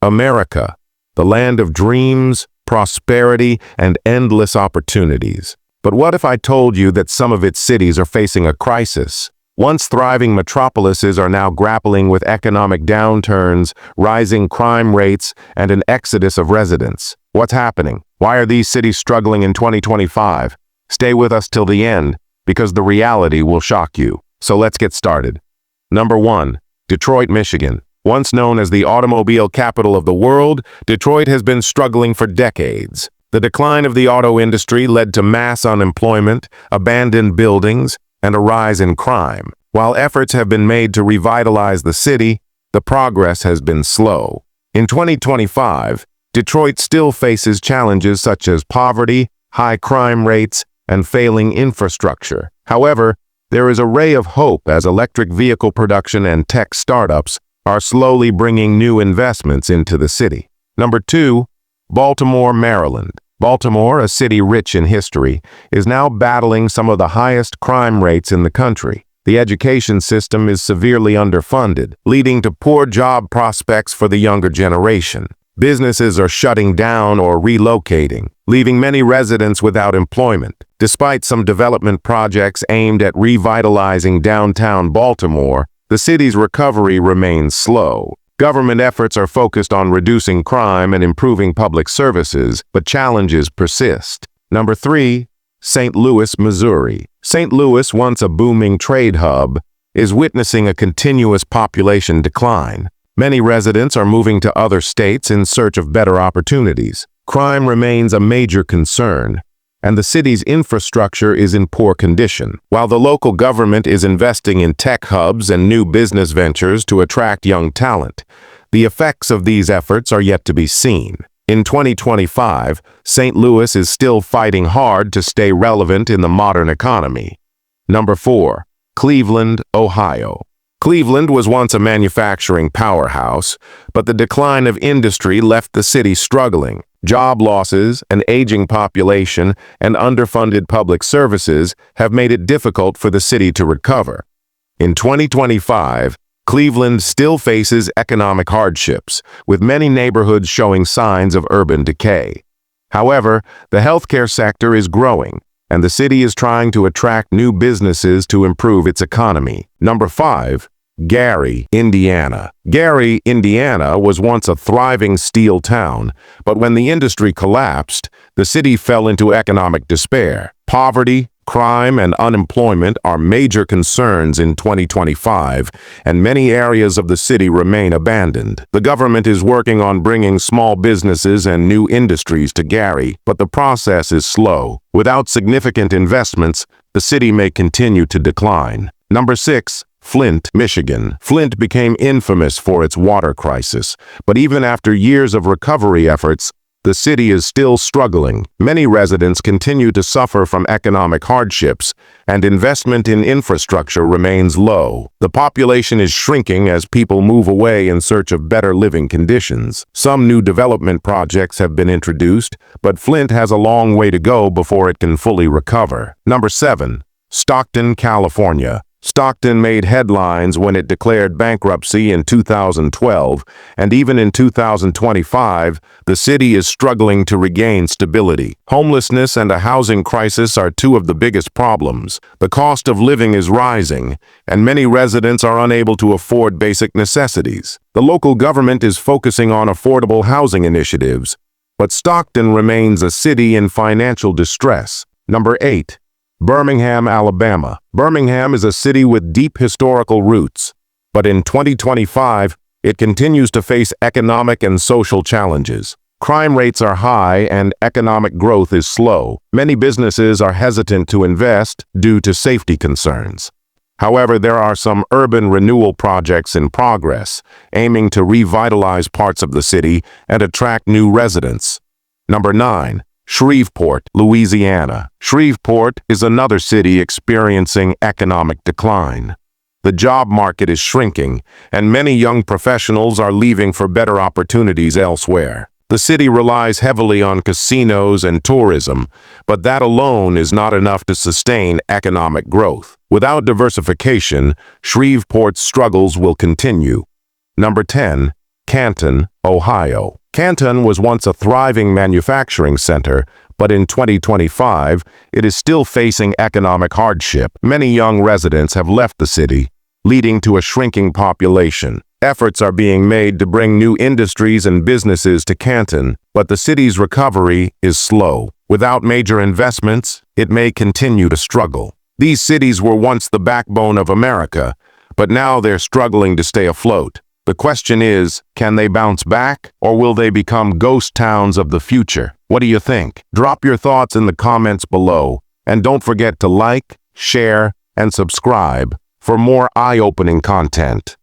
America, the land of dreams, prosperity, and endless opportunities. But what if I told you that some of its cities are facing a crisis? Once thriving metropolises are now grappling with economic downturns, rising crime rates, and an exodus of residents. What's happening? Why are these cities struggling in 2025? Stay with us till the end, because the reality will shock you. So let's get started. Number 1. Detroit, Michigan. Once known as the automobile capital of the world, Detroit has been struggling for decades. The decline of the auto industry led to mass unemployment, abandoned buildings, and a rise in crime. While efforts have been made to revitalize the city, the progress has been slow. In 2025, Detroit still faces challenges such as poverty, high crime rates, and failing infrastructure. However, there is a ray of hope as electric vehicle production and tech startups are slowly bringing new investments into the city. Number 2, Baltimore, Maryland. Baltimore, a city rich in history, is now battling some of the highest crime rates in the country. The education system is severely underfunded, leading to poor job prospects for the younger generation. Businesses are shutting down or relocating, leaving many residents without employment. Despite some development projects aimed at revitalizing downtown Baltimore, the city's recovery remains slow. Government efforts are focused on reducing crime and improving public services, but challenges persist. Number 3, St. Louis, Missouri. St. Louis, once a booming trade hub, is witnessing a continuous population decline. Many residents are moving to other states in search of better opportunities. Crime remains a major concern, and the city's infrastructure is in poor condition. While the local government is investing in tech hubs and new business ventures to attract young talent, the effects of these efforts are yet to be seen. In 2025, St. Louis is still fighting hard to stay relevant in the modern economy. Number 4, Cleveland, Ohio. Cleveland was once a manufacturing powerhouse, but the decline of industry left the city struggling. Job losses, an aging population, and underfunded public services have made it difficult for the city to recover. In 2025, Cleveland still faces economic hardships, with many neighborhoods showing signs of urban decay. However, the healthcare sector is growing, and the city is trying to attract new businesses to improve its economy. Number 5, Gary, Indiana. Gary, Indiana was once a thriving steel town, but when the industry collapsed, the city fell into economic despair. Poverty, crime, and unemployment are major concerns in 2025, and many areas of the city remain abandoned. The government is working on bringing small businesses and new industries to Gary, but the process is slow. Without significant investments, the city may continue to decline. Number 6, Flint, Michigan. Flint became infamous for its water crisis, but even after years of recovery efforts, the city is still struggling. Many residents continue to suffer from economic hardships, and investment in infrastructure remains low. The population is shrinking as people move away in search of better living conditions. Some new development projects have been introduced, but Flint has a long way to go before it can fully recover. Number 7, Stockton, California. Stockton made headlines when it declared bankruptcy in 2012, and even in 2025, the city is struggling to regain stability. Homelessness and a housing crisis are two of the biggest problems. The cost of living is rising, and many residents are unable to afford basic necessities. The local government is focusing on affordable housing initiatives, but Stockton remains a city in financial distress. Number 8. Birmingham, Alabama. Birmingham is a city with deep historical roots, but in 2025, it continues to face economic and social challenges. Crime rates are high and economic growth is slow. Many businesses are hesitant to invest due to safety concerns. However, there are some urban renewal projects in progress, aiming to revitalize parts of the city and attract new residents. Number 9. Shreveport, Louisiana. Shreveport is another city experiencing economic decline. The job market is shrinking, and many young professionals are leaving for better opportunities elsewhere. The city relies heavily on casinos and tourism, but that alone is not enough to sustain economic growth. Without diversification, Shreveport's struggles will continue. Number 10. Canton, Ohio. Canton was once a thriving manufacturing center, but in 2025, it is still facing economic hardship. Many young residents have left the city, leading to a shrinking population. Efforts are being made to bring new industries and businesses to Canton, but the city's recovery is slow. Without major investments, it may continue to struggle. These cities were once the backbone of America, but now they're struggling to stay afloat. The question is, can they bounce back, or will they become ghost towns of the future? What do you think? Drop your thoughts in the comments below, and don't forget to like, share, and subscribe for more eye-opening content.